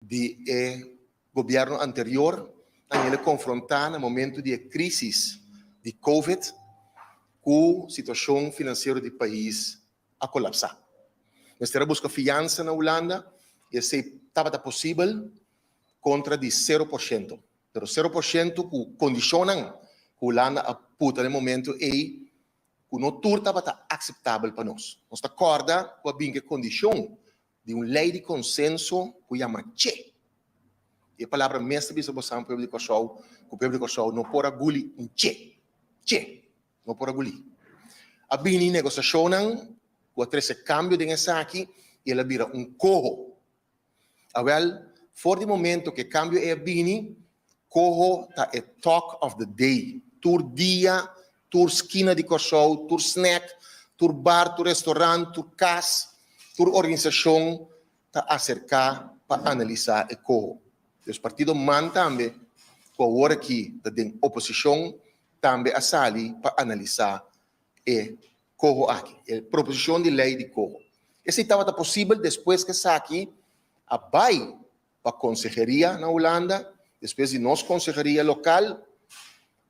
do governo anterior, a ele confrontar no momento de crise de Covid com a situação financeira do país a colapsar. Nós temos buscar fiança na Holanda e se estava possível contra de 0%. Pero 0% que condicionam que a Holanda a puta no momento e que não tudo estava aceitável para nós. Nós acorda com a bem condição de uma lei de consenso que chama CHE. E a palavra mestra bisa bosan público que o público não pode aguli um CHE. CHE. Não pode aguli. A bem negociação com esse cambio de aqui e ela vira um corro. For the momento que cambio é bem, corro tá é talk of the day. Tur dia, tur esquina de cachorro, tur snack, tur bar, tur restaurante, tur casa, tur organização tá acercar para analisar o corro. Os partidos man também, com a hora que tá tem oposição, também a sali para analisar o corro aqui, a proposição de lei de corro. Esse estava possível depois que aqui a vai para a consejeria na Holanda, depois de nossa consejeria local,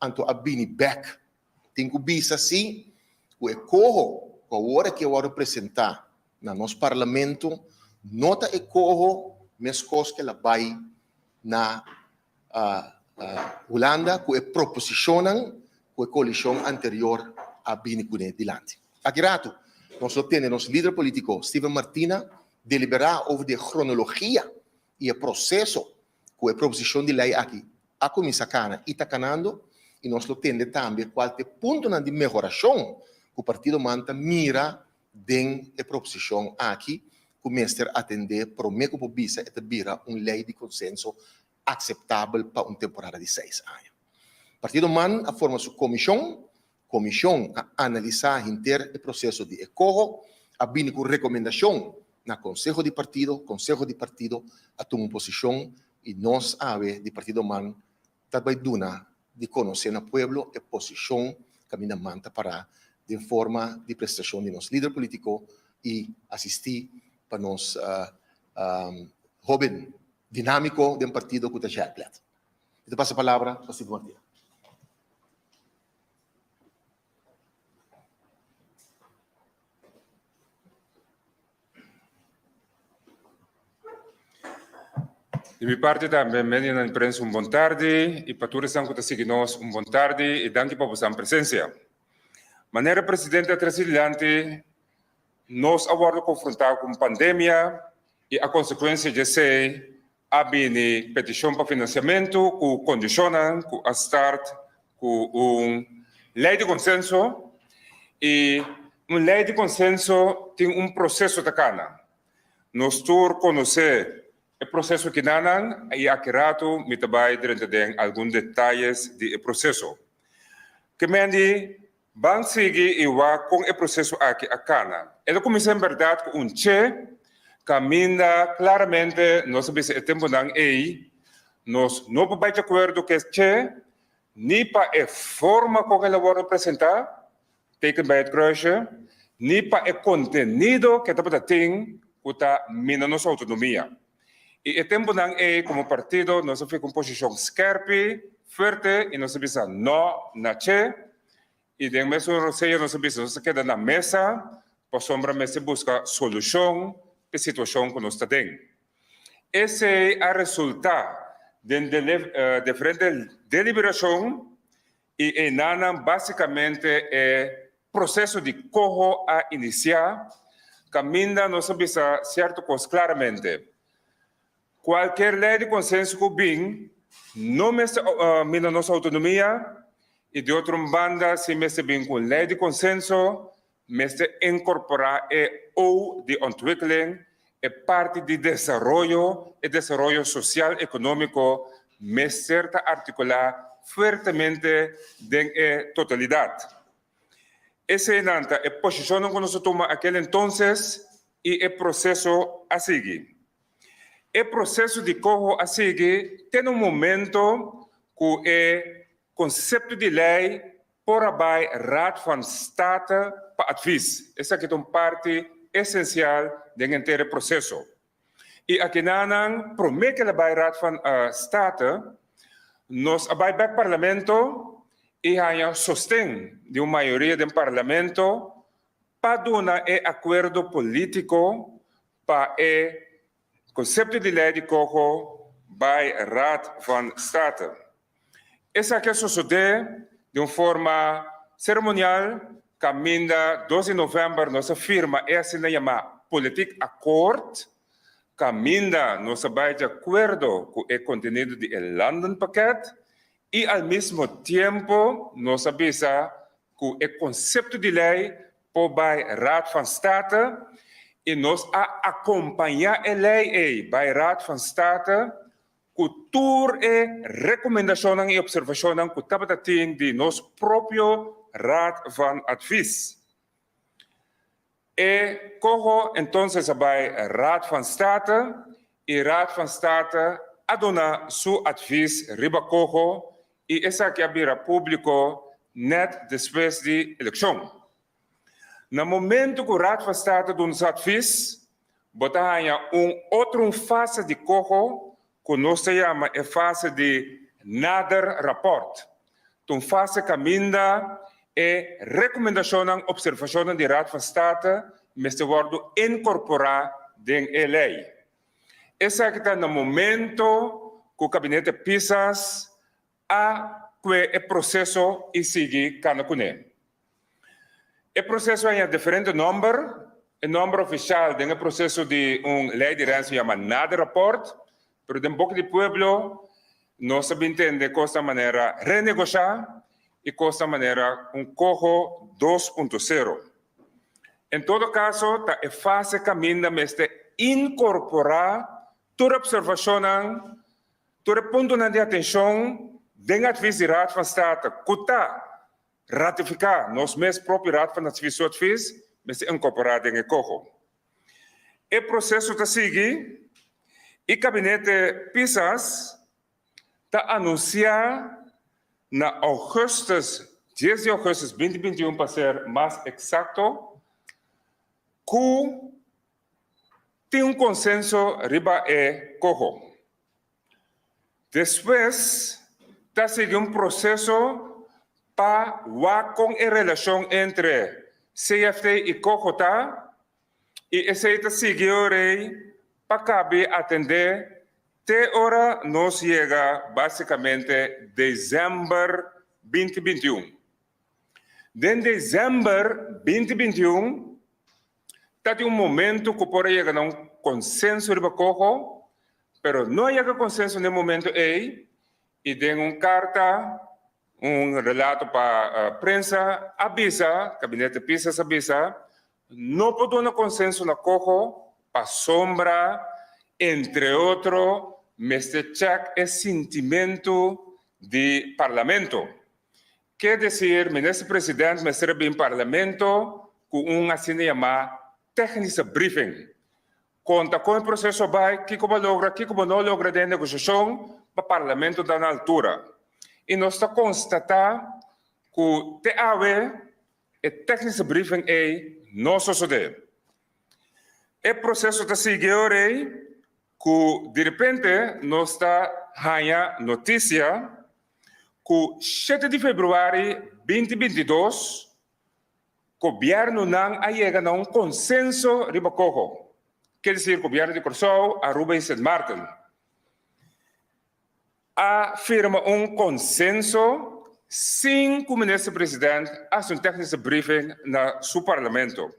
anto a bini back. Tem que bisa assim, o corro, com a hora que eu vou representar no nosso parlamento, nota e corro, mas coisas que ela vai na Holanda, com a proposição, com a coalição anterior a bini com dilante. Aqui rato, nós temos nosso líder político, Steven Martina, deliberar sobre a cronologia e o processo com a proposição de lei aqui. A Comissão Cana está canando e nós temos também qualquer ponto de melhoração que o partido manta mira dentro da proposição aqui, que o mestre atender para o meio que o bisa é vira uma lei de consenso aceitável para uma temporada de 6 anos. O partido man a forma sua comissão a analisar inteiro o processo de ecorro, a vir com recomendação na Conselho de Partido a tomar posição e nós, de Partido Man, também duna de conhecer no povo a posição que a minha manta para de forma de prestação de nosso líder político e assistir para nós jovem dinâmico de partido que está já. Então, passo a palavra para o Steve Martina. De minha parte também, media na imprensa, boa tarde, e para todos que estão seguindo nós, boa tarde, e danke para a vossa presença. Maneira presidente brasileira, nós agora confrontamos com a pandemia e a consequência de ser a petição para financiamento, que condiciona, que a start, com uma lei de consenso, e uma lei de consenso tem um processo de cana. Nós todos conhecemos o processo que nanan e akirato mitabai durante alguns detalhes do processo. Que mendi bang sigi iwa com o processo aqui a cana. Ele começa em verdade com che caminha claramente nós sabemos o tempo não nós não podemos de acordo que che ni para a forma como ele vai representar teken bij het kruisje ni para o contenido que está tem que está mina nossa autonomia. E o tempo não como partido, nós ficamos com posição scherpe, forte, e nós sabemos não na che, e de mesmo roceio nós sabemos nós queda na mesa, para sombra mesa busca solução para a situação que nós está dentro. Esse é o resultado de diferente deliberação e nana basicamente é processo de corro a iniciar, caminha nós sabemos certo coisa claramente. Qualquer lei de consenso que vem, não mina nossa autonomia, e de outra banda, se mexe bem com lei de consenso, mexe incorporar ou de ontwikkeling, é parte de desenvolvimento e desenvolvimento social e econômico, mexe articular fortemente em totalidade. Essa é a posição que nós tomamos naquele entonces e o processo a seguir. O processo de corro a seguir tem momento que o conceito de lei por bij Raad van State para advies. Essa é uma parte essencial do inteiro processo. e aqui nanang promete la bij Raad van State nos abai bij parlamento e há sostém de uma maioria do parlamento para dar acordo político para o conceito de lei de cojo bij Raad van State. Essa aqui sucede de uma forma cerimonial, caminda 12 de novembro, nossa firma é assim chamada Politic Accord, caminda nossa vai de acordo com o conteúdo do London Packet e ao mesmo tempo nos avisa com o conceito de lei para o Raad van State e nos acompanhar a lei para o Raad van State com todas as recomendações e observações que estava tendo de nosso próprio Raad van Advies. E corro então vai Raad van State e Raad van State adona seu advies riba corro e essa aqui abrirá público net depois da eleição. No momento que o Raad van State dá seu advies, botar outra fase de corro que nós chamamos a fase de nader rapport. Então, fase caminda e recomendação e observação do Raad van State mas se worden incorporar em lei. Esse aqui está no momento que o gabinete PISAS a que o processo e seguir cada cune. O processo é diferente número, o número oficial do processo de lei de herança chama nada rapport, mas em boca de pueblo nós sabemos entender de esta maneira renegociar e de esta maneira cojo 2.0. Em todo caso, é fácil caminho de incorporar toda observação, todo ponto de atenção, den advies de Raad van State, que está ratificar nos meus próprios Raad van Advies, mas incorporar em cojo. O processo está seguindo e o gabinete PISAS está anunciar na augustus, 10 de agosto de 2021, para ser mais exato, que tem consenso riba e cojo. Depois, está seguindo processo para com a relação entre CFT e cojo e esse está seguindo para caber atender até hora nos chega basicamente dezembro 2021. De dezembro 2021 está um momento que pode chegar a consenso de cojo, mas não chega a consenso no momento aí, e tem carta, relato para a prensa, avisa, gabinete PISAS avisa, não pode dar consenso na cojo, para sombra, entre outros, mas check é sentimento de parlamento. Quer dizer, ministro presidente, mas serve em parlamento com assim chamada técnica briefing. Conta com o processo vai, que como logra, que como não logra de negociação, para o parlamento da altura. E nós está constatar que o TAW, a técnica briefing não sucede. O processo está seguindo que, de repente, nós está ganhando notícia que 7 de fevereiro de 2022, o governo não chega a consenso riba cojo. Quer dizer, o governo de Curaçao, Aruba e Sint Maarten afirma consenso sem que o ministro-presidente faça técnico briefing no seu parlamento.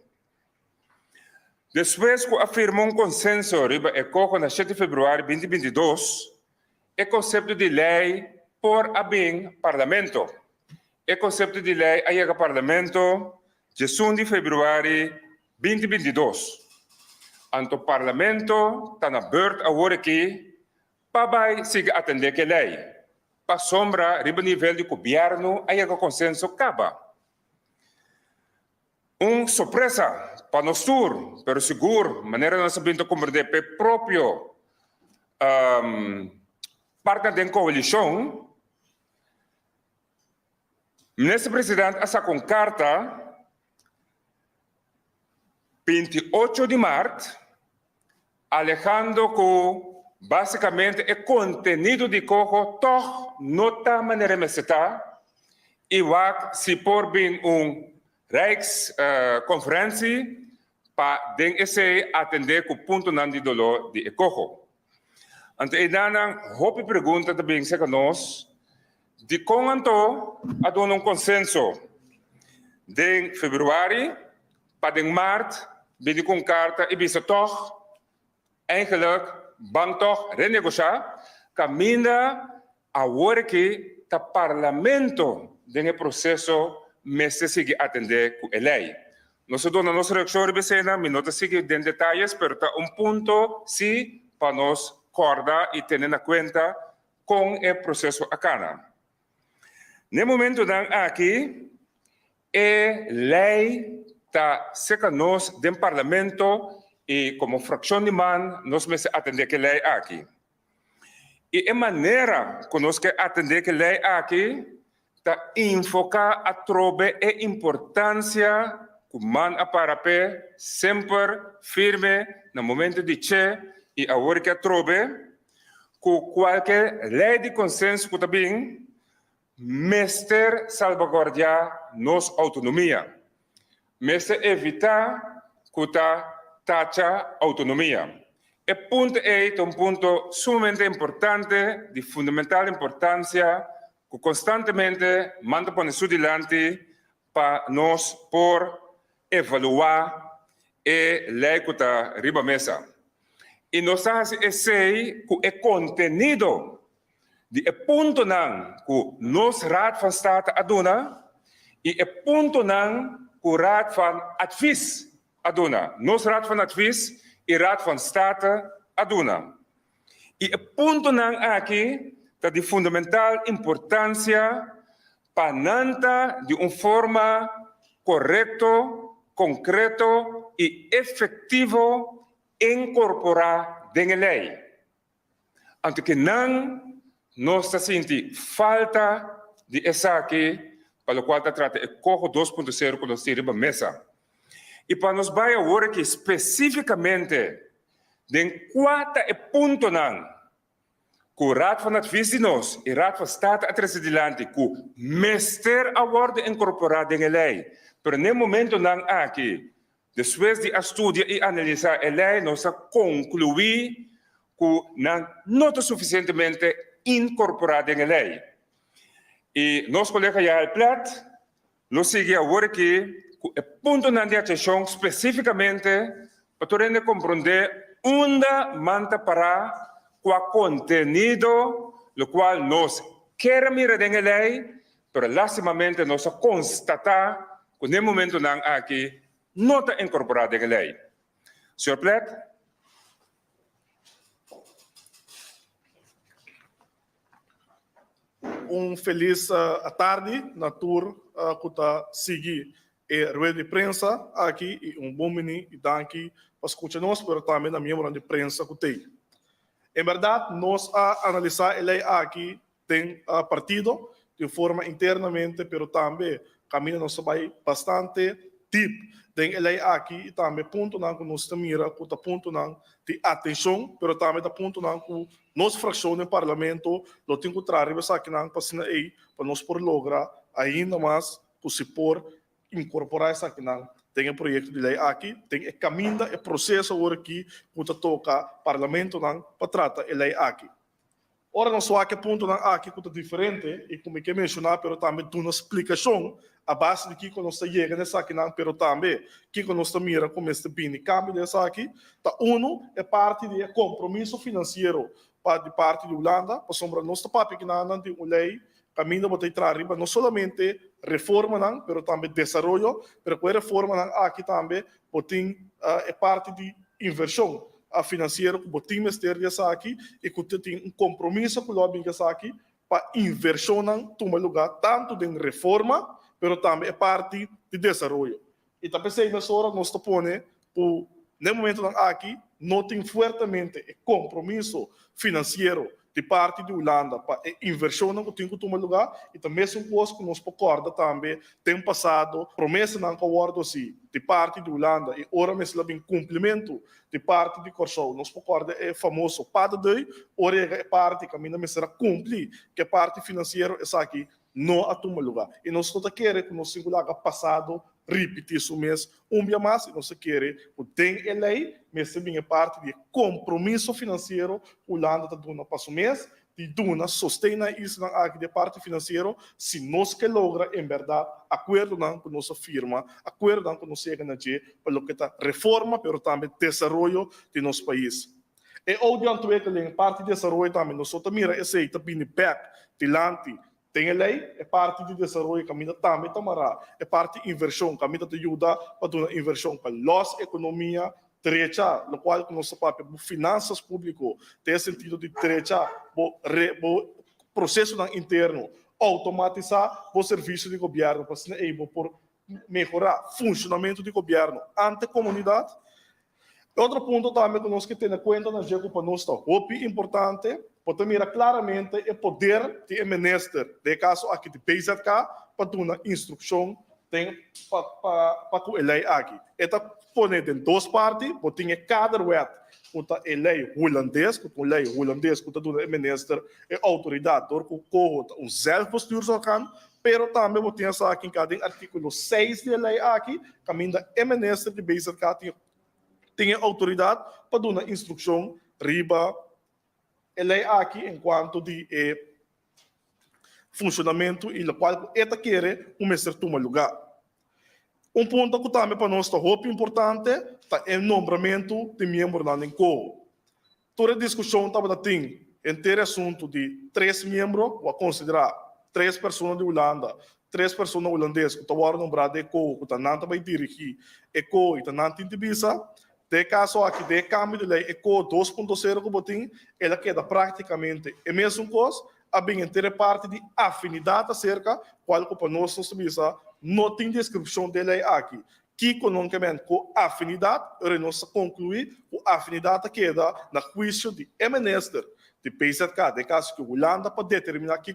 Depois que afirma consenso riba e cojo na 7 de fevereiro de 2022, o conceito de lei por abrir parlamento. O conceito de lei chega ao parlamento de 1 de fevereiro de 2022. Anto o parlamento está na beurt agora aqui para seguir atender a lei. Para sombra, riba nível de governo, aí o consenso acaba. Surpresa para nós todos, pero seguro, maneira nós sabemos compreender o próprio parte da coalição. O ministro-presidente essa com carta 28 de março alegando que basicamente o conteúdo de cojo toch não está maneira meseta e vai se por bem Rijksconferentie para esse atender com o ponto não de dolor de cojo. Ante idana hope pergunta também se nós de quanto a dono consenso de feveruari para maart ben com carta e bisa toch eigenlijk bang toch renegociar caminha a que o parlamento de processo mas se sigue atender com a lei. Nós dona nossa reação recena, me nota sigue em detalhes, pero tá ponto sim para nós corda e ter na conta com o processo acana. No momento aqui, a lei está seca nós do parlamento e como fração de man nós me atender que lei aqui. E a maneira que nós que atender que lei aqui está enfocar a trobe a importância que man a parapé sempre firme no momento de che e agora que a trobe que qualquer lei de consenso que também mestre salvaguardar nossa autonomia, mestre evitar que taxa autonomia. E ponto é um ponto sumamente importante, de fundamental importância, que constantemente manda para nós adiante para nós por evaluar a lei que está riba mesa. E nós fazemos esse que é conteúdo de ponto não que nós raad van state aduna e ponto não que o raad van advies aduna. Nós raad van advies e raad van state aduna. E ponto não aqui está de fundamental importância para nanta de uma forma correto, concreto e efetivo incorporar na lei. Anto que não nós está sentindo falta de essa aqui, para o qual está tratando o corro 2.0 que nós temos na mesa. E para nós vai agora que especificamente de quatro ponto não que o Raad van Advies de nós e o Raad van State atrás-adiante que mestre a worden incorporado na lei. Pero no momento não aqui, depois de estudar e analisar a lei, nós concluir que não está suficientemente incorporado na lei. E nosso colega Jael Plat, nós seguimos agora que o ponto de atenção especificamente para compreender onde manta para qual conteúdo, o qual nós queremos mirar na lei, mas lastimamente nós constatar que no momento não aqui não está incorporado na lei. Senhor Plat? Feliz tarde na tour que está seguindo a rueda de prensa aqui e bom menino e danke para escutar nós, mas também na minha rueda de prensa que tem. Em verdade, nós analisar a lei aqui tem partido de forma internamente, mas também caminho nós vai bastante deep tem a lei aqui e também ponto não que nós mira, que ponto não de atenção, mas também da ponto não que nossa fração no parlamento lo tem que trazer essa aqui não para nós por lograr ainda mais que se por incorporar essa aqui não tem o projeto de lei aqui, tem o caminho, o processo agora aqui que toca parlamento não para tratar a lei aqui. Ora, não só aqui ponto não aqui que é diferente e como que mencionar, mas também tem uma explicação a base de que nós chega nessa aqui não, mas também que nós mira como este bem câmbio dessa aqui, tá é parte de compromisso financeiro de parte de Holanda, para sombra nossa papi que não tem uma lei caminho para trazer não somente reforma não, mas também desenvolvimento, mas com a reforma não aqui também tem é parte de inversão financeiro que o time ministério dessa aqui e que tem compromisso com o lobby dessa aqui para inversão não toma lugar tanto de reforma mas também é parte de desenvolvimento. E também sei nessa hora nós estamos no momento aqui não tem fortemente compromisso financeiro de parte de Holanda para inversão não tem que tomar lugar e também são coisas que nós concorda também tem passado promessa não concordo assim de parte de Holanda e ora mesmo lá bem cumprimento de parte de Corsol nós concorda é famoso para daí ora é parte que a minha será cumprir que a parte financeira essa aqui não a tomar lugar e nós toda querer que nós singular passado repetir isso mesmo dia mais e nós querer o tem a lei mas também parte de compromisso financeiro Holanda está dando para o mês de duna sustenta isso aqui de parte financeira se nós que logra em verdade acordo não com nossa firma acordo não com nossa energia para o que está reforma pero também desenvolvimento de nosso país e outro parte de desenvolvimento também nós só mira esse também back tilante tem a lei, é parte de desenvolvimento que a minha também tomará, é parte de inversão, que a minha te ajuda para uma inversão para a economia direita, no qual nós papel finanças públicas, tem sentido de direita, o processo interno, automatizar o serviço de governo, para ser able por melhorar o funcionamento do governo ante a comunidade. Outro ponto também que nós que ter em conta na Diego para nós é importante, porque mira claramente o poder de minister, de caso aqui de BZK, para dar uma instrução tem para a lei aqui. Esta põe em duas partes, porque tem cada wet, porque a lei holandês, que a lei holandês, que a minister é autoridade, que zelfbestuursorgaan, pero também tem essa aqui em cada artigo 6 da lei aqui, que a minister de BZK tem autoridade para dar uma instrução riba a lei aqui enquanto de funcionamento e o qual esta quer começar a tomar lugar. Ponto que também para nós está muito importante é o nomeamento de membros da NENCO. Toda a discussão estava tem entre assunto de 3 membros, ou considerar 3 pessoas de Holanda, 3 pessoas holandesas que estão nombradas de ECO, que estão vai dirigir ECO e estão em divisa. De caso aqui, de câmbio de lei ECO 2.0 que botem, ela queda praticamente a mesma coisa, a bem inteira parte de afinidade acerca, qual que para nós não tem descrição de lei aqui. Que economicamente com afinidade, nós concluir que a afinidade queda na juízo de minister de PZK, de caso que a Holanda para determinar que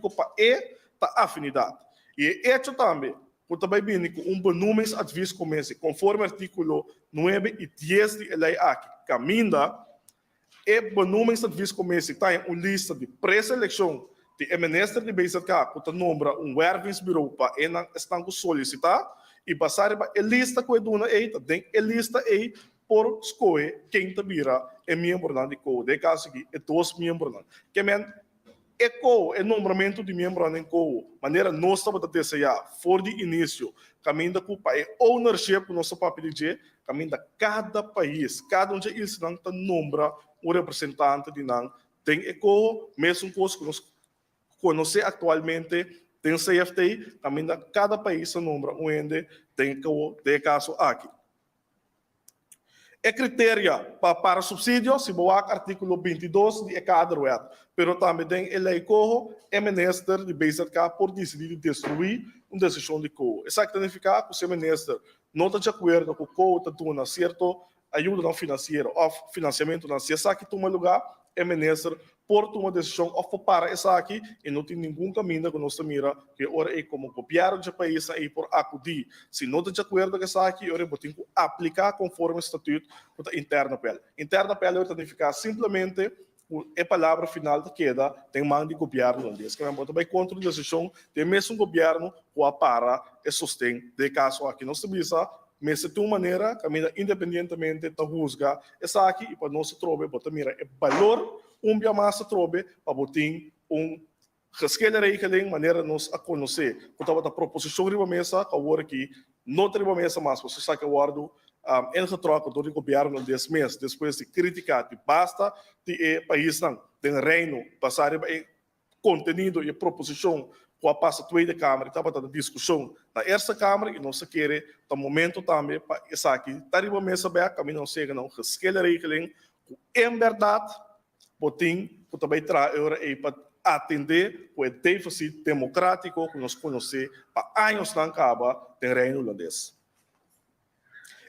a afinidade. E é também, porque também vem com números adviso comece, conforme artículo 9 e 10 da lei aqui, caminha, e números adviso comece, está em uma lista de pré-seleção de minister de BZK, que nombra wervingsbureau para estão solicitar, e passar para a lista que é dona eita, tem a lista aí por escolher quem vira é membro da NENCO, de caso que é 2 membros, que ECO é nomeamento de membro da NENCO, maneira nós estamos a desejar, for de início, caminho culpa é ownership, nosso papel de caminho de cada país, cada um deles não nombra um representante de não, tem ECO, mesmo coisa que nós conhecemos atualmente, tem CFT, caminho de cada país se nombra um ende, tem ECO, de caso aqui. É critério para subsídio, se boa artigo 22 de cada wet, pero também tem a lei corro, é minister de BZK por decidir destruir uma decisão de co. Isso significa que o minister não está de acordo com o co, está dando certo ajuda não financeira ou financiamento não, se essa aqui toma lugar, é minister por tomar decisão ou para essa aqui e não tem nenhum caminho que nós mira que ora é como copiar de país aí por acudir. Se não está de acordo com essa aqui, ora tem que aplicar conforme o estatuto interno pela. Interna pela significa simplesmente a palavra final que queda tem mão de governo holandês. Que também contra a decisão do mesmo governo ou para o sustento de caso aqui nós visa mas de uma maneira, caminha independentemente da rusga, essa aqui e para nós trobe, bota mira, é valor dia mais trobe para botar rescheleiring maneira nós a conhecer. Portanto, a proposição de mesa que agora aqui não tem mesa mais, você sabe que guardo em troca do governo desse mês, depois de criticar, de basta de país não, tem reino passar contenido e proposição com a passa tweede Câmara, estava dando discussão na essa Câmara e não se quer, no momento também, para isso aqui, está em uma mesa aberta, caminho não chega, não, rescheleiring, em verdade, botim, que também traz para atender o déficit democrático que nós conhecemos para anos não acaba do reino holandês.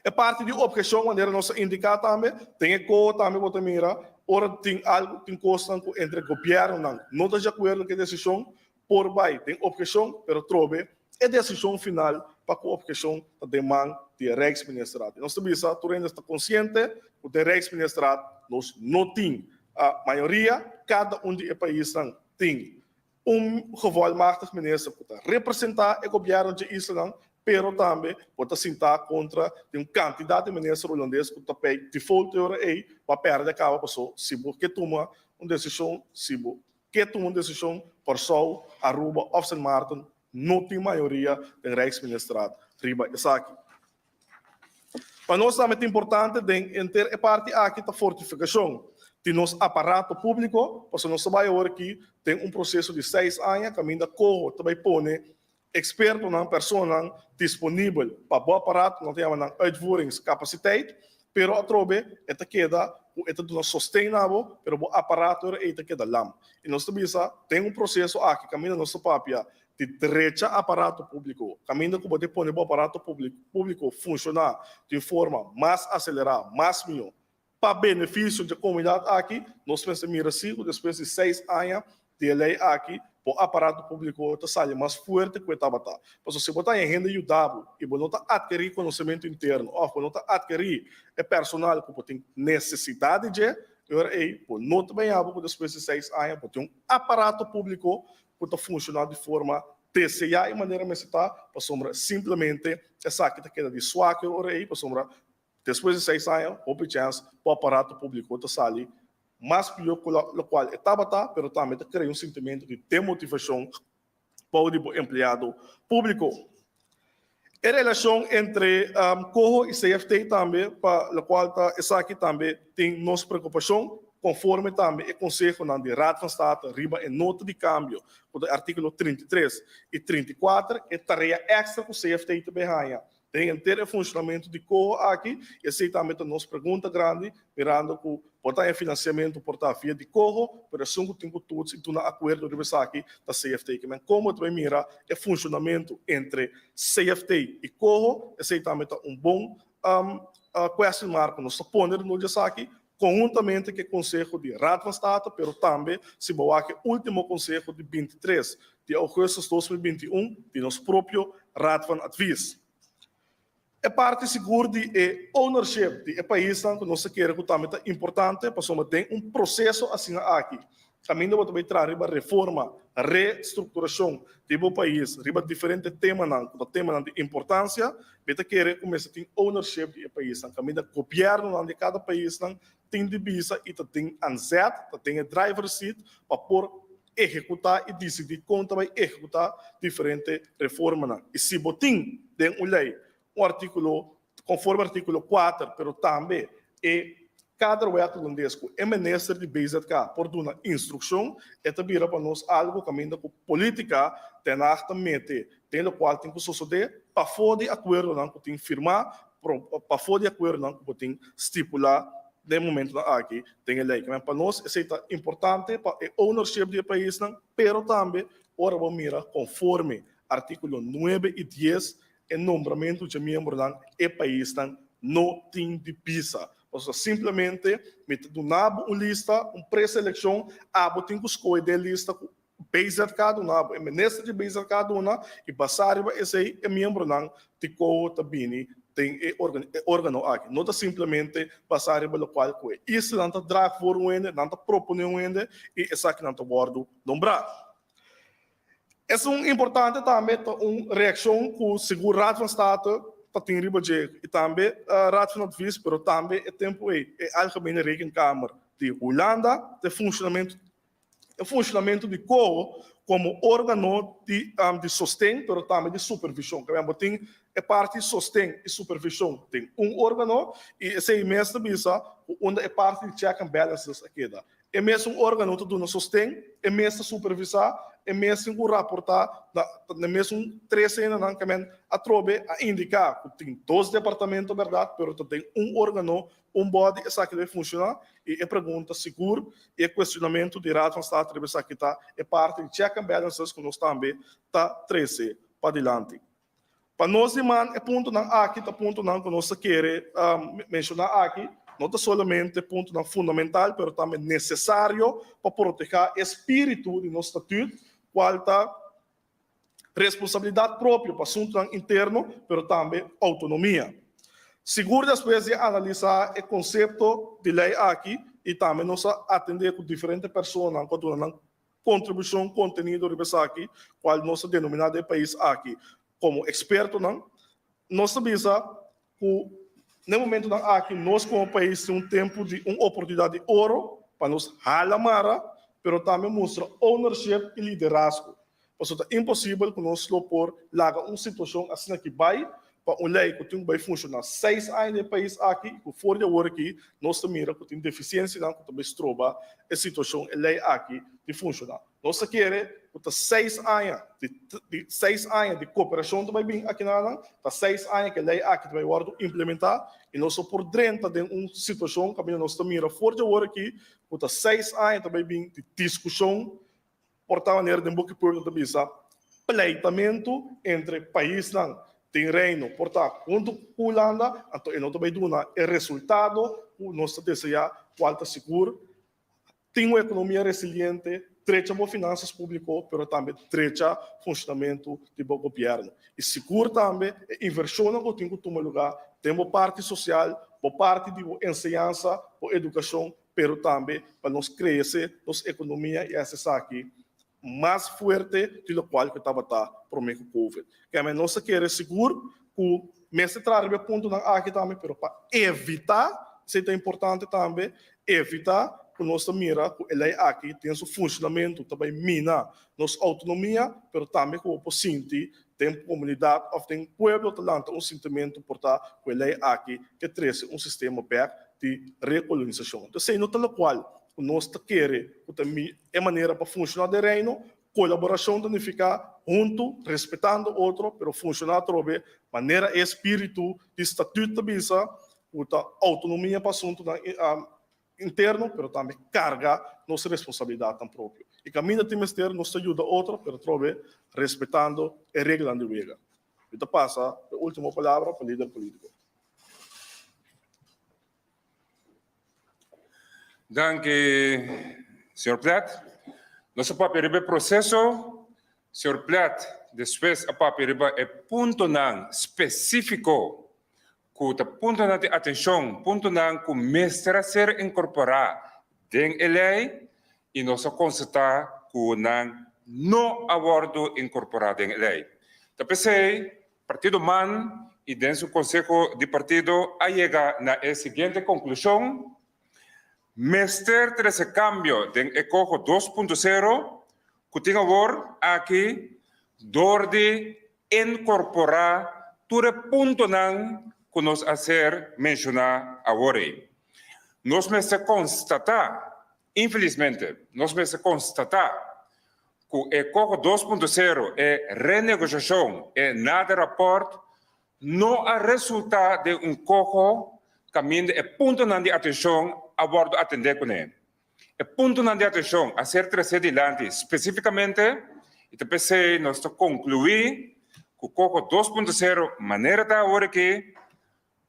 É parte de objeção, maneira nós indicar também, tem ECO também, botar mira, ora tem algo tem coisa entre governo não está de acordo com a decisão por vai tem objeção pero trobe a decisão final para a objeção da demanda do Rijksministeriaat. Nós também está consciente que o Rijksministeriaat nós não tem a maioria cada de país tem gevolmachtigd minister para representar o governo de Israël, pero também pode sentar contra um candidato de ministro holandês que está default para perder a cabo pessoa se você toma uma decisão se você toma uma decisão por só Aruba of St. Maarten não tem maioria do Rijksministeriaat riba isso aqui. Para nós também é importante ter a parte aqui da fortificação de nosso aparato público, porque nós trabalhamos aqui, tem processo de 6 anos, caminho da corro, também põe experto, pessoa disponível para o aparato, não tem uma uitvoeringscapaciteit, pero a trobe, esta queda, esta é sustentável, pero o aparato esta queda lam. E nós também tem processo aqui, caminho da nossa papia, de direito aparato público, caminho que pode pôr o aparato público funcionar de forma mais acelerada, mais melhor, para benefício da comunidade aqui, nós pensamos assim, depois de 6 anos de lei aqui, o aparato público está saindo mais forte que o Tabata. Porque se você em renda ajudado e você não está adquirir conhecimento interno, ou você não está adquirir personal que tem necessidade de, agora aí, não também há, depois de 6 anos, você tem aparato público que está funcionando de forma TCA e maneira mais está, para sombra simplesmente essa aqui está queda de suaque, agora aí, para sombra depois de 6 anos, houve chance para o aparato público estar saindo mais pior que o qual estava, mas também cria sentimento de demotivação para o empregado público. A relação entre Corro e CFT também, para o qual essa aqui também tem nossa preocupação, conforme também o Conselho de Raad van State riba em nota de câmbio, o artigo 33 e 34, é tarefa extra que o CFT também ganha. Tem que ter o funcionamento de Corro aqui, e assim também a nossa pergunta grande, mirando que botar em financiamento por via de Corro, para assunto tem que todos e tudo acordo de aqui da CFT, que como também mira o funcionamento entre CFT e Corro, assim também bom question mark nós poner no dia aqui, conjuntamente com o Conselho de Raad van State, pero também se boa que o último Conselho de 23 de agosto de 2021 de nosso próprio Raad van Advies. A parte segura de ownership de país que nós queremos também é importante, porque tem processo assim aqui. Caminho para trazer uma reforma, reestruturação do país, riba diferentes temas, tema de importância, beta querer começar a ter ownership de país. Caminho do governo de cada país tem divisa e tem anzet, tem driver seat para por executar e decidir como vai executar diferentes reformas. E se botim tem uma lei artigo, conforme o artigo 4, pero também cada wet holandês é ministro de BZK por uma instrução, é também para nós algo caminho com política tenacamente, tem o qual tem que suceder para fora de acordo que tem firmar, para fora de acordo que tem estipular no momento aqui tem a lei. Para nós é importante para o ownership do país, pero também ora vamos mirar conforme artigo 9 e 10 o nombramento de membro do país não tem divisa. Ou seja, simplesmente, metendo uma lista, pré-seleção, tem que escolher a lista, BZK cada um, o ministro de BZK cada um, e passar esse membro de Corro Tabini, tem órgão aqui. Não é simplesmente passar pelo qual é. Isso não está drag for um ende, não está propondo um ende, e essa aqui não está bordo nombrado. É importante também uma reação que o seguro Raad van State tem riba de e também Raad van Advies, mas também é tempo algemene rekenkamer de Holanda, o funcionamento de Corro como órgão de sustento, mas também de supervisão. Tem a parte de sustento e supervisão tem órgão e esse mesmo bisa onde é parte de check and balances aqui. É mesmo órgão que do sustento, é mesmo supervisar, é mesmo raportar, é mesmo 13 anos que a trobe a indicar que tem 2 departamentos, verdade, mas tem órgão, body, essa que deve funcionar, e a pergunta segura, e o questionamento de Raad van State, que está, é parte de check and balances, que nós também está 13 para adiante. Para nós, é ponto aqui, é ponto que nós queremos mencionar aqui, não é somente ponto fundamental, mas também necessário para proteger o espírito de nosso estatuto, qual está responsabilidade própria para assunto interno, mas também autonomia. Seguro depois de analisar o conceito de lei aqui e também nós atender com diferentes pessoas com uma contribuição, contenido de aqui, qual nós denominamos de país aqui como experto, nós sabemos que no momento aqui nós como país temos um tempo de uma oportunidade de ouro para nos halamara, mas também mostra ownership e liderazgo. Portanto, é impossível que nós por laga uma situação assim que vai para uma lei que tem que funcionar 6 anos no país aqui, que fora de hora aqui, nós também que tem deficiência, que também se trova a situação, a lei aqui, de funcionar. Nós queremos que 6 anos de cooperação também bem aqui na 6 anos que a lei aqui vai implementar, e nós por dentro de uma situação que nós também fora de hora aqui, que 6 anos também bem de discussão, por tal maneira de que por também pleitamento entre países tem reino, portanto, quando Holanda, então eu não também dou o resultado, nós desejamos qual está seguro, tem uma economia resiliente, trecha para finanças públicas, mas também trecha funcionamento do governo. E seguro também, a inversão que tem que tomar lugar, tem uma parte social, uma parte de ensinança, uma educação, mas também para nós crescer, nossa economia e essa aqui, mais forte do qual que estava por meio do Covid. Que a nossa quer seguro que mesmo trazer ponto aqui também, para evitar, isso é importante também, evitar que nós mira que ele aqui tem seu funcionamento também mina nossa autonomia, mas também que o sentir tem comunidade ou tem pueblo talento um sentimento portar que ele aqui que traz um sistema back de recolonização. Então, sei no tal qual nós queremos é maneira para funcionar de reino, colaboração de ficar junto, respeitando o outro, mas funcionar de maneira espírito de estatuto da bisa, autonomia para assunto interno, mas também carga nossa responsabilidade tão própria. E caminho de ministério nos ajuda outro, mas trove respeitando e reglando o vega. Então passa a última palavra para o líder político. Danke, Sr. Platt. Nosso papel processo, Sr. Platt, depois a papel é ponto não específico, que o ponto não de atenção, ponto não que mestre ser incorporado dentro da lei e nós constatar que não abordo incorporado dentro da lei. Então, partido MAN e dentro do Conselho de Partido a chegar na seguinte conclusão. Mestre esse cambio de ECOJO 2.0, que tem agora aqui, de incorporar todo o ponto que nós fazer mencionar agora. Nós mesmo constatar, infelizmente, nós mesmo constatar que o ECOJO 2.0 é renegociação e nada rapport, não há resultado de COJO caminho de ponto de atenção abordo atender com ele. O ponto de atenção a ser trazido adiante, especificamente, e depois nós concluir que o COJO 2.0, maneira de agora que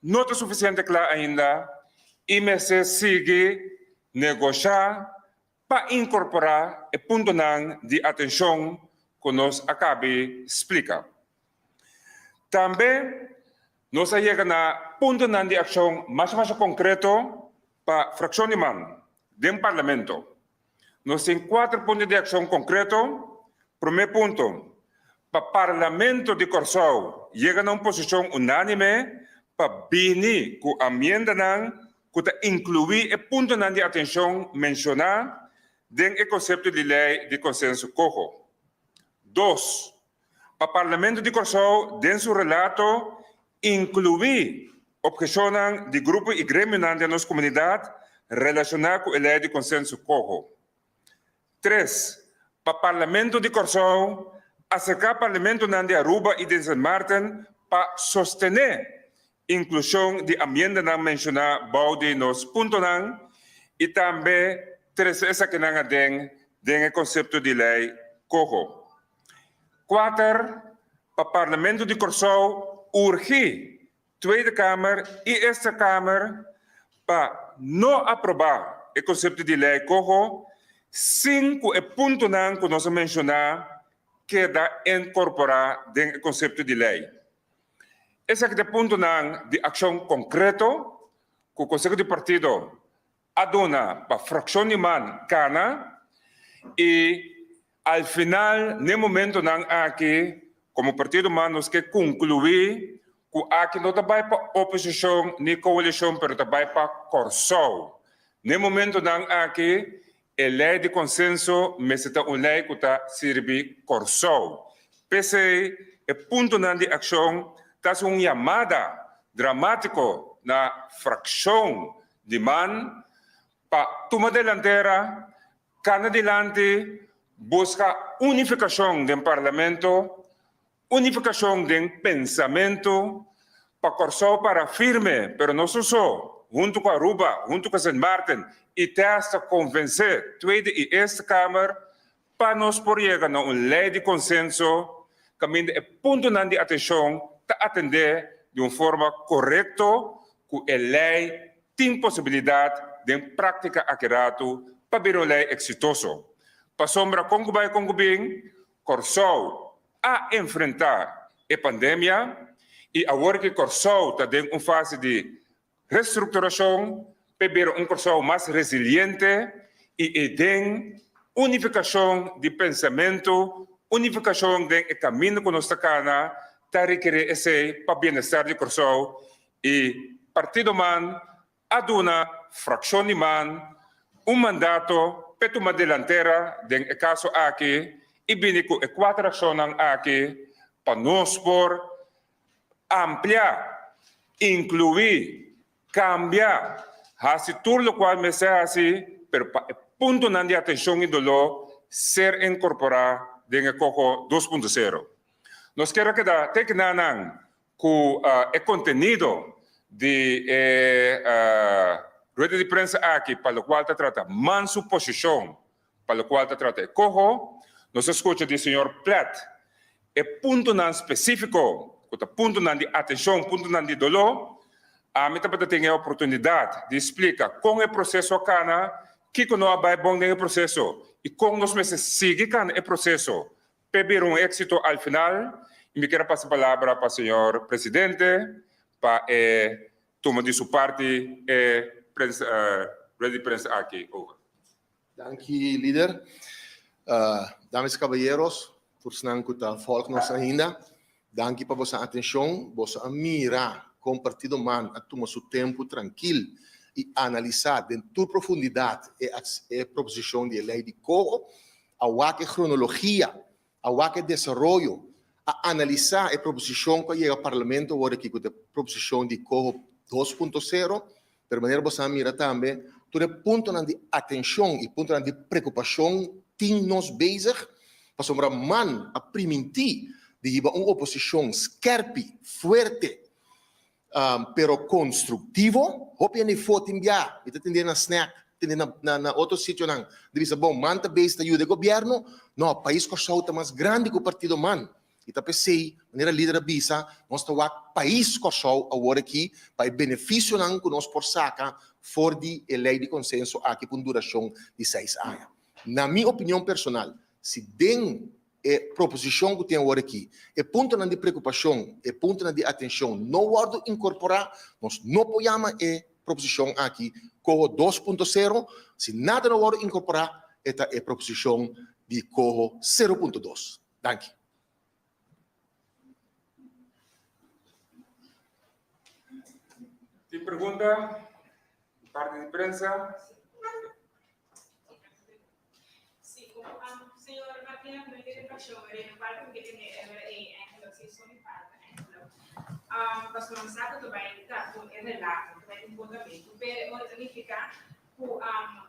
não está suficiente claro ainda, e me sigue negociar para incorporar o ponto de atenção que nós acabamos de explicar. Também, nós chegamos a ponto de ação mais concreto para a fração de MAN, do Parlamento. Nós temos 4 pontos de ação concretos. Primeiro ponto, para o Parlamento de Corsau, chega a uma posição unânime para vir com a emenda que inclui o ponto de atenção mencionado dentro do conceito de lei de consenso COJO. 2, para o Parlamento de Corsau, dentro do seu relato, incluir objeções de grupo e grêmio da nossa comunidade relacionadas com a lei de consenso COJO. 3, para o Parlamento de Corsau, acercar o Parlamento de Aruba e de San Martin para sostener a inclusão de emenda mencionada de nos pontos e também essa que não tem o conceito de lei COJO. 4, para o Parlamento de Corsau, urgir Tweede Kamer e Eerste Kamer para não aprovar o conceito de lei, como 5 pontos que nós mencionar queda incorporar dentro do conceito de lei. Esse aqui é o ponto de ação concreto que o Conselho de Partido adona para a fração de man cana e al final, no momento aqui, como partido man, nós que concluir que aqui não vai para oposição nem coalição, mas vai para corso. No momento aqui, a lei de consenso, mas é uma lei que está serve corso. Pese o ponto de ação, está uma chamada dramática na fração de man para tomar delantera, cana delante, busca unificação do parlamento, unificação do pensamento, para corso para firme, pero não só, junto com a Aruba, junto com St. Martin, e testa convencer Tweede e Eerste Kamer para nós por chegar a uma lei de consenso, caminho é ponto de atenção, para atender de uma forma correta, que a lei tem possibilidade de prática accurato para ver uma lei exitosa. Para sombra com bem, Corso a enfrentar a pandemia e agora que Corso está em uma fase de reestruturação, para ver Corso mais resiliente e de unificação de pensamento, unificação de caminho que nós estamos para requerer esse para bem-estar de Corso e partido man aduna fração de man mandato para tomar delantera no caso aqui e bem com 4 ações aqui para nós por ampliar, incluir, cambiar, assim tudo o qual me seja assim, pero para ponto de atenção e dolor ser incorporado dentro do COJO 2.0. Nós queremos que da tecnanan com o conteúdo de rueda de prensa aqui, para o qual se trata manso posição, para o qual se trata COJO, nós escutamos do senhor Platt, é ponto específico, ponto de atenção, ponto de dolor, a mim também tem a oportunidade de explicar como é o processo acá, que não vai bom no processo e como nós seguimos o processo para ver êxito ao final. E me quero passar a palavra para o senhor presidente, para tomar de sua parte de prensa aqui. Danke, líder. Dames e caballeros, por sinal que está volk nos ainda. Danke para vossa atenção, vossa mira com o partido man a tomar seu tempo tranquilo e analisar em toda profundidade a proposição de lei de COJO, a que cronologia, a que desenvolvimento, a analisar a proposição que chega ao parlamento agora aqui com a proposição de COJO 2.0, de maneira que você mira também todo ponto de atenção e ponto de preocupação tem nos bezig, para sombra man a permitir de uma oposição scherpe, forte, pero construtivo, hope ni foto enviar, ita tende na snack, tende na outro sítio não, diz bom, man tá base da ajuda do governo, não, país que solta mais grande que o partido man, ita pensei, maneira líder avisa, nós tá o país que sol agora aqui, para benefício não que nós por saca, for de lei de consenso aqui com duração de 6 anos. Na minha opinião personal, se den proposição que tem agora aqui, ponto de preocupação, ponto de atenção, não guardo incorporar, nós não apoiamos a proposição aqui, COJO 2.0, se nada não guardo incorporar, esta é a proposição de COJO 0.2. Danke. Tem pergunta? Parte de prensa? Senhor Martina, como é que ele achou? Ele não vai porque ele é negociação de parte, mas não sabe que vai estar com ele lá, vai ter um fundamento. Mas ele fica com a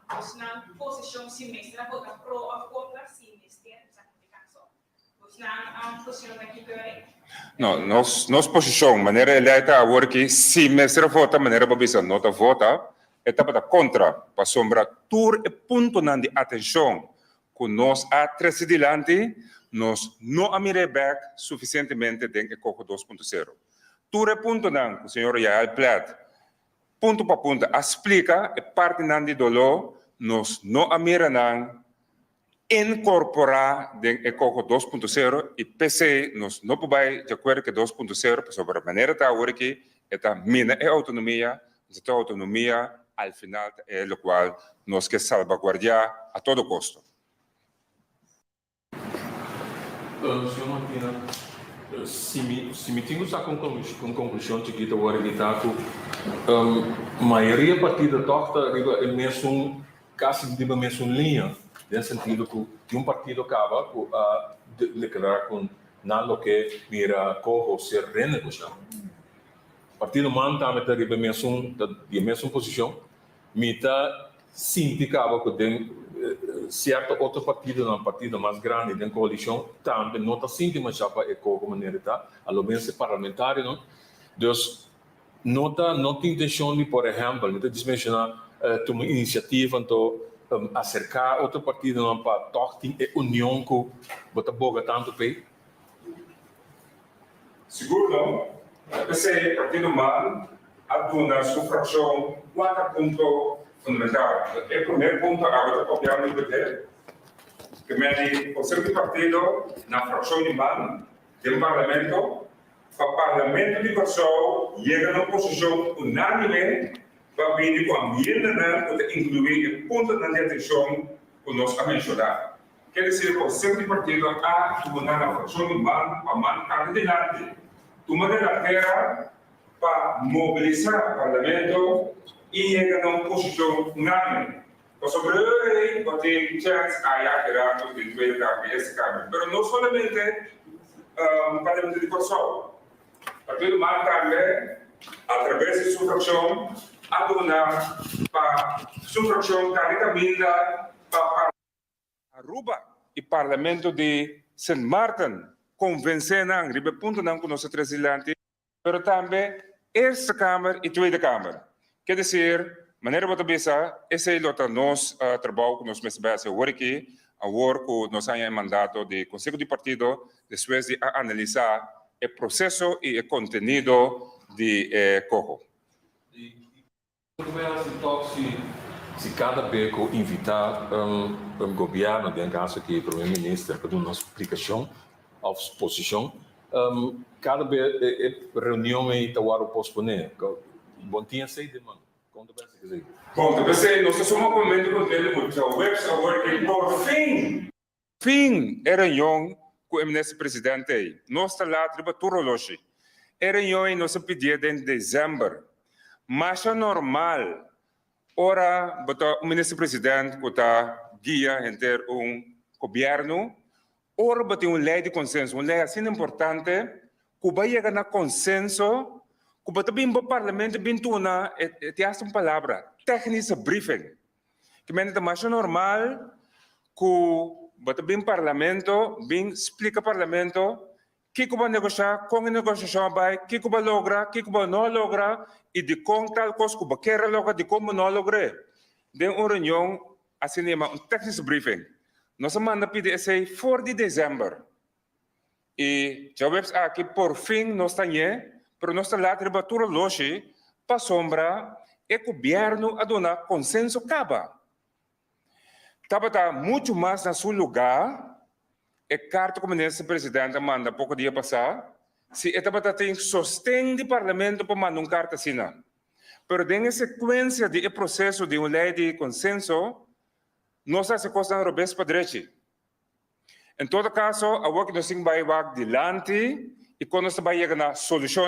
posição semestre, a pro ou contra semestre, não posição daqui que não, nossa posição, maneira ele está agora que semestre vota, maneira para bisa nota vota, etapa contra, para sombra tur e ponto de atenção. Que nós atrás-adiante, nós não miramos back suficientemente dentro do COJO 2.0. Tudo ponto não, o senhor Yael Platt, punto para punto, explica e parte nandi dolo, nos no amira nang incorporar den ECOCO 2.0 e PC nos no pubai de acordo que 2.0 sobre a maneira tá agora que esta mina é autonomia, esta autonomia al final é o qual nós que salvaguardar a todo custo. Senhor Martina, se me tenho essa conclusão de que está agora que está a maioria partida torta é mesmo caso de mesmo linha, no sentido que um partido acaba com a declarar com nada que mira corro ser renegociado. Partido man também está a mesma posição, mita significava que tem certo outro partido, um partido mais grande da coalição, também não está sentindo já para eco como maneira tá, além menos parlamentar, não. Então, não tem intenção de, por exemplo, não tem mencionar uma iniciativa então acercar outro partido não para tortar a união com bota boga tanto pei. Seguro não. Esse partido man aduna sua fração 4 pontos fundamental. O primeiro ponto agora copiar no PT, que mede o seu partido na fração de man do parlamento, para o parlamento de Kosovo chega na posição unânime para pedir com a ambiente para incluir o ponto de atenção que nós a mencionar. Quer dizer, o seu partido a tomar na fração de man para man candidato, tomar a terra para mobilizar o parlamento e chega na posição unânime. Sobre ele, tem chance a criar de dois campos, esse campo. Mas não somente o parlamento de Kosovo. O partido man também, através de sua fração, adonar para sua fração candidato para Aruba e parlamento de Saint Martin, convencendo a ribe ponto não conosco presidente, mas também esta Câmara e Tweede Câmara. Quer dizer, maneira de pensar, esse é o nosso trabalho que nós começamos a fazer aqui, a work que nós temos mandato do Conselho de Partido, depois de analisar o processo e o conteúdo de COCO. Se cada vez que invitar governo, em caso que o primeiro-ministro para uma explicação, a exposição, cada vez reunião é para posponer. Bom dia, sei de mano. Conta bem se quiser. Bom, talvez nós somos um momento com ele muito website que por fim era reunião com o ministro-presidente. Nós está lá para tudo hoje. Era reunião nós pedimos em dezembro. Mas é normal. Ora, o ministro-presidente que está guia entre governo, ora tem lei de consenso, uma lei assim importante que vai chegar na consenso. Kuba também o parlamento bintuna tem esta palavra técnica briefing que é mais normal que também parlamento bem explica parlamento que vai negociar com a negociação vai que vai lograr que vai não lograr e de como tal coisa que quer lograr de como não lograr de uma reunião assim um técnico briefing nós manda pedir esse 4 de dezembro e já vemos aqui por fim nós temos pero nós estamos lá para longe para sombra e o governo a donar consenso acaba. Estava muito mais na seu lugar e carta como o presidente manda pouco dia passar se estava tem sustento do parlamento para mandar carta assim. Pero na sequência do processo de uma lei de consenso nós se costa na para direito. Em todo caso, a que nós vai adiante e quando nós vai chegar na solução,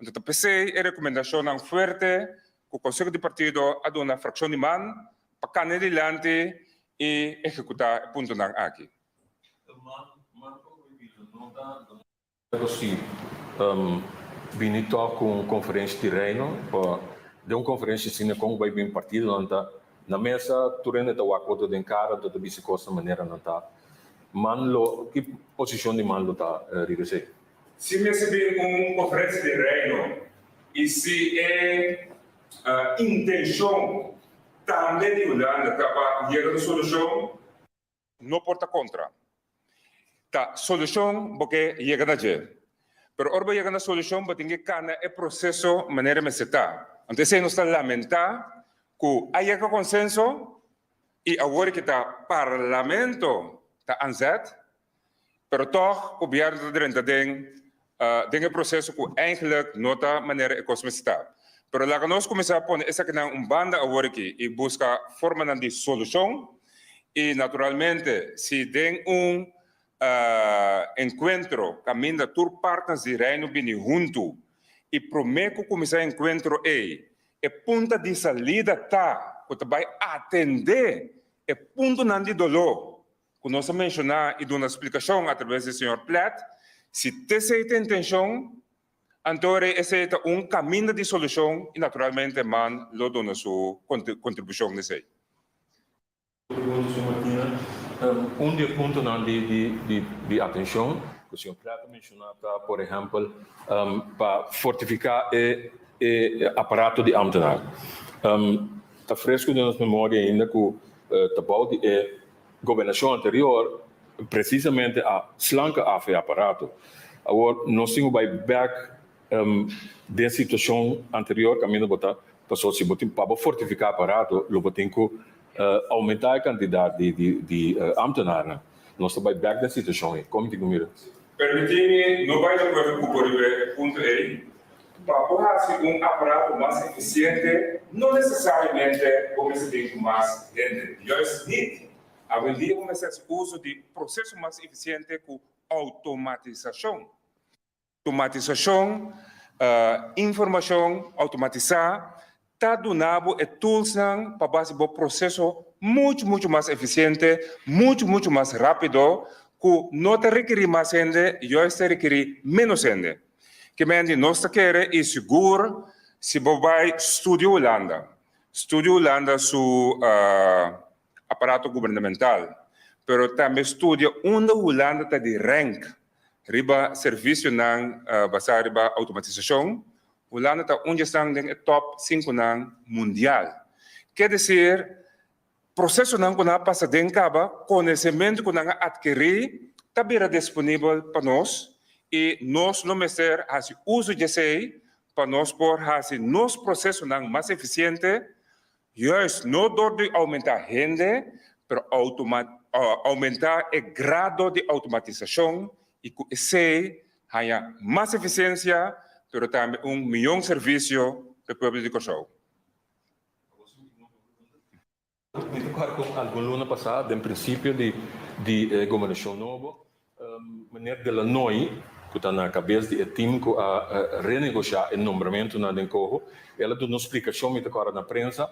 então a PC é recomendação forte que o Conselho de Partido a uma fração de man para caminhar adiante e executar o ponto aqui. Assim, vim com conferência de reino, de uma conferência assim com vai bem partido, não tá na mesa, turene está o acordo de encara, toda a coisa maneira não tá. Manlo, que posição de manlo está regressando? Se receber uma conferência de reino e se é intenção também de Holanda para chegar a solução, não porta contra. Tá, solução porque chega na gente. Pero orba chega na solução, porque tem que cana é processo maneira me está. Então, se nós lamentar que há consenso e agora que o parlamento está anzet, pero toch o governo tem processo que eigenlijk nota maneira economista. Pero lá que nós começamos a pôr essa que não banda agora aqui e busca forma de solução e naturalmente se tem encontro caminho da tour partes de reino bem junto e prometo começar encontro e ponta de salida tá que vai atender e ponto não de dolor que nós mencionar e dar uma explicação através do senhor Platt se tem essa intenção então esse é caminho de solução e naturalmente man lo dona sua contribuição nesse aí. Pergunta, Sr. Martina, dos pontos de atenção que o Sr. Prata mencionou, por exemplo, para fortificar o aparato de ambtenaar. Está fresco na nossa memória ainda que o trabalho da governação anterior, precisamente a slanca o aparato. Agora, nós temos back da situação anterior, caminho para fortificar o aparato, lo temos aumentar a quantidade de ambtenaren. Nós estamos back da situação. Como te comigo? Permite-me, não vai de acordo com o ponto aí, para ter aparato mais eficiente, não necessariamente começa a ter mais gente. Juist niet. Hoje em dia começa o uso de processo mais eficiente com automatização. Automatização, informação, automatizar, está dando tools para base do processo muito mais eficiente, muito mais rápido, que não requer mais gente, já requer menos gente. Que nós queremos é seguro se vai Studio Holanda. Studio Holanda su aparato governamental, pero também estudia onde Holanda está de rank, riba serviço basado na automatização. Holanda está onde está no top 5 mundial. Quer dizer, processo que nós passa dentro caba, conhecimento que nós adquirir, está disponível para nós e nós não ser fazer uso de sei para nós por fazer nosso processo mais eficiente, juist não door de aumentar gente, pero aumentar o grado de automatização e que sei haya mais eficiência, pero também melhor serviço para o povo de Kosovo. Me recordo com algum ano passado, em princípio de governação nova, meneer Delanoy, que está na cabeça do time que a renegociar o nomeamento na Dencoho, ela deu uma explicação me recordo na prensa.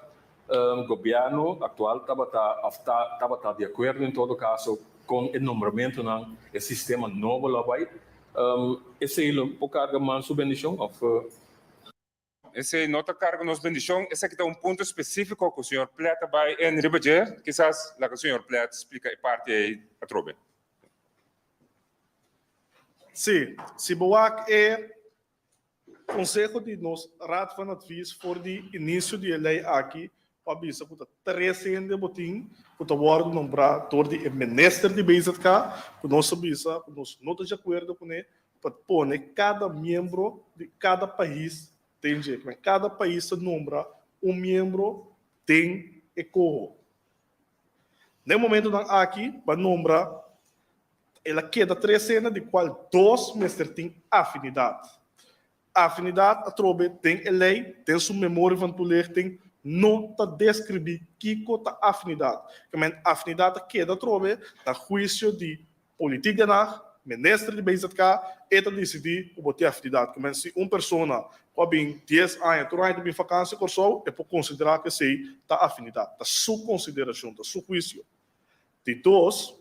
O governo atual estava de acordo em todo caso com o nomeamento no sistema novo lá vai. Esse é um cargo mais bendição Esse nota cargo nos bendição, esse aqui é ponto específico que o senhor Plata vai em ribager, quizás lá que o senhor Plata explica a parte aí a trobe. Sim, se boak é consejo de nos raad van advies voor die início de lei aqui, para bisa que três de botim, que tá worden nombrado door de minister de BZK, que nós bisa, que nós não de acordo com ele, para pôr cada membro de cada país tem jeito, mas cada país se nombra membro tem eco. No momento aqui, para nombrar ela queda três cenas de qual dois mestres têm afinidade. Afinidade, a trobe tem a lei, tem sua memória van ler, tem nota descrever que cota afinidade. Que afinidade queda trobe da juízo de política na ministro de BZK e decidir o botar afinidade. Que se pessoa com 10 anos, tu vai ter vacância corso, é por considerar que sei da afinidade, da sua consideração, da seu juízo. De dois,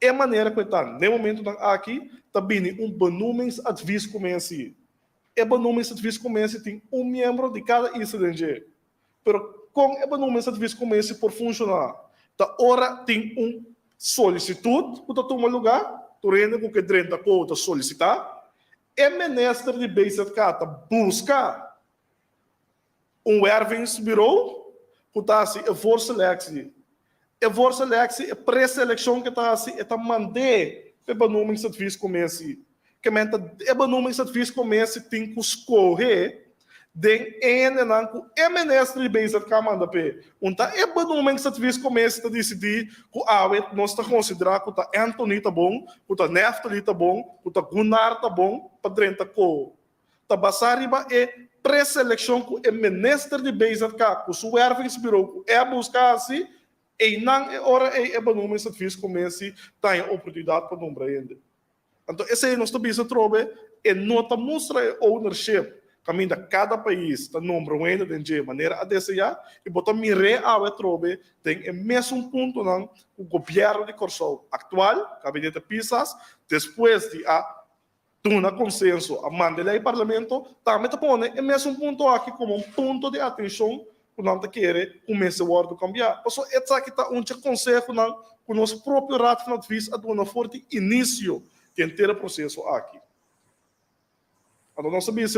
é a maneira que está, no momento aqui, também benumens advies começa. E benumens advies começa tem membro de cada incidente. Pero com o benumens advies começa por funcionar. Da hora tem solicitude, que toma lugar, tu rende com que drenta conta solicitar, e ministro de BZK busca wervingsbureau, que está assim, voor selectie. E voor selectie, pré-seleção que está assim, é mandar para benoemingsadvies commissie. Que menta, a benoemingsadvies commissie tem que escolher den ene nan ku ministry bezig ka manda pe. Unta e benoeming sa tvis commissie te decidir ku awet nos ta considerar ku ta Anthony ta bom, ku ta Neftali ta bom, ku ta Gunnar ta bom, padrenta ko. Ta basari ba e pré-seleção ku e minister de bezig ka ku su wervingsbureau ku e buscar assim e não é hora é benoeming sa tvis commissie ta em oportunidade para nombrar ainda. Então esse é nosso bisa trobe e nota mostra ownership. Caminho de cada país está nombrando de maneira a desejar e botar mire a trobe tem o mesmo ponto não o governo de Corsol atual gabinete Pisas depois de a tuna consenso a mandar ao parlamento também põe o mesmo ponto aqui como ponto de atenção que não te quer começar a cambiar por isso é aqui está conselho não com nosso próprio rato na vez a dar forte início de ter o processo aqui. Então, nós sabemos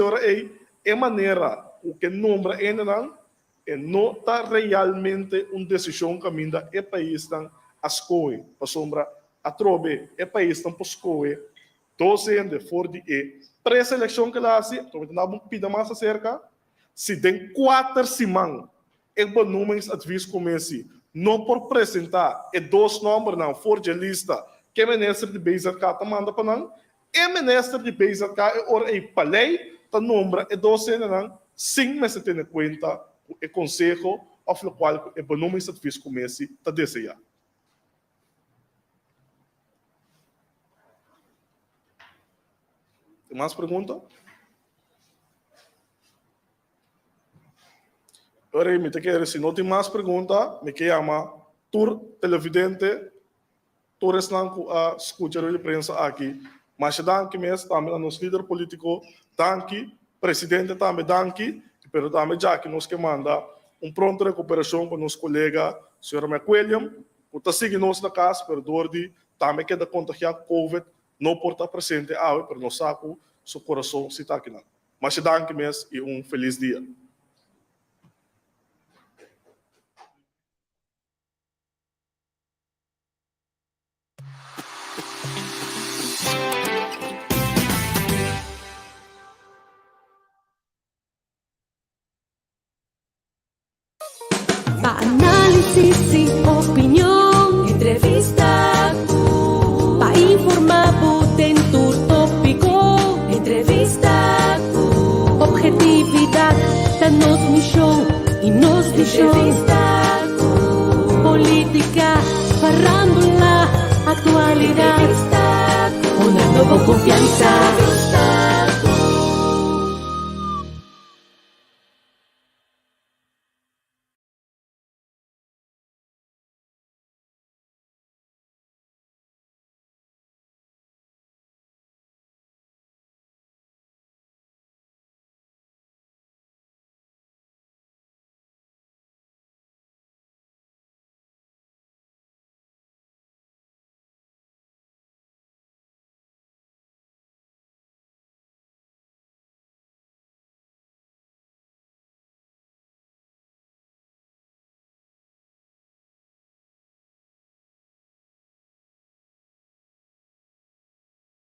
é maneira o que nombra ainda não está realmente uma decisão que ainda é país não ascoe para sombra a trobe é país não poscoe 12 anos for de pré-seleção que lá assim então não pida mais acerca se tem 4 semanas é bom números advis comece não por apresentar é 2 números não for de lista que ministro de Bezat cá manda para não e ministro de Bezat cá é hora é palei ta nombra e 12 anos sem me se ter conta o conselho of o qual é bom número de advis comece ta desejar. Tem mais pergunta? Ora, me te quero, se não tem mais pergunta, me quer chamar tur televidente, todos não a escutar a imprensa aqui. Mas danke mesmo também a nosso líder político, danke, presidente também danke, pero também já que nos que manda pronta recuperação para nosso colega, senhor McWilliam, que está seguindo nos na casa, pero Dordi também queda contagiar COVID, não por estar presente, pero não saco seu coração se está aqui não. Mas danke mesmo e feliz dia. Análisis y opinión, entrevista, pa informar en tu tópico, entrevista, objetividad, danos misión y nos dicho, política, farándula, actualidad, una nueva confianza.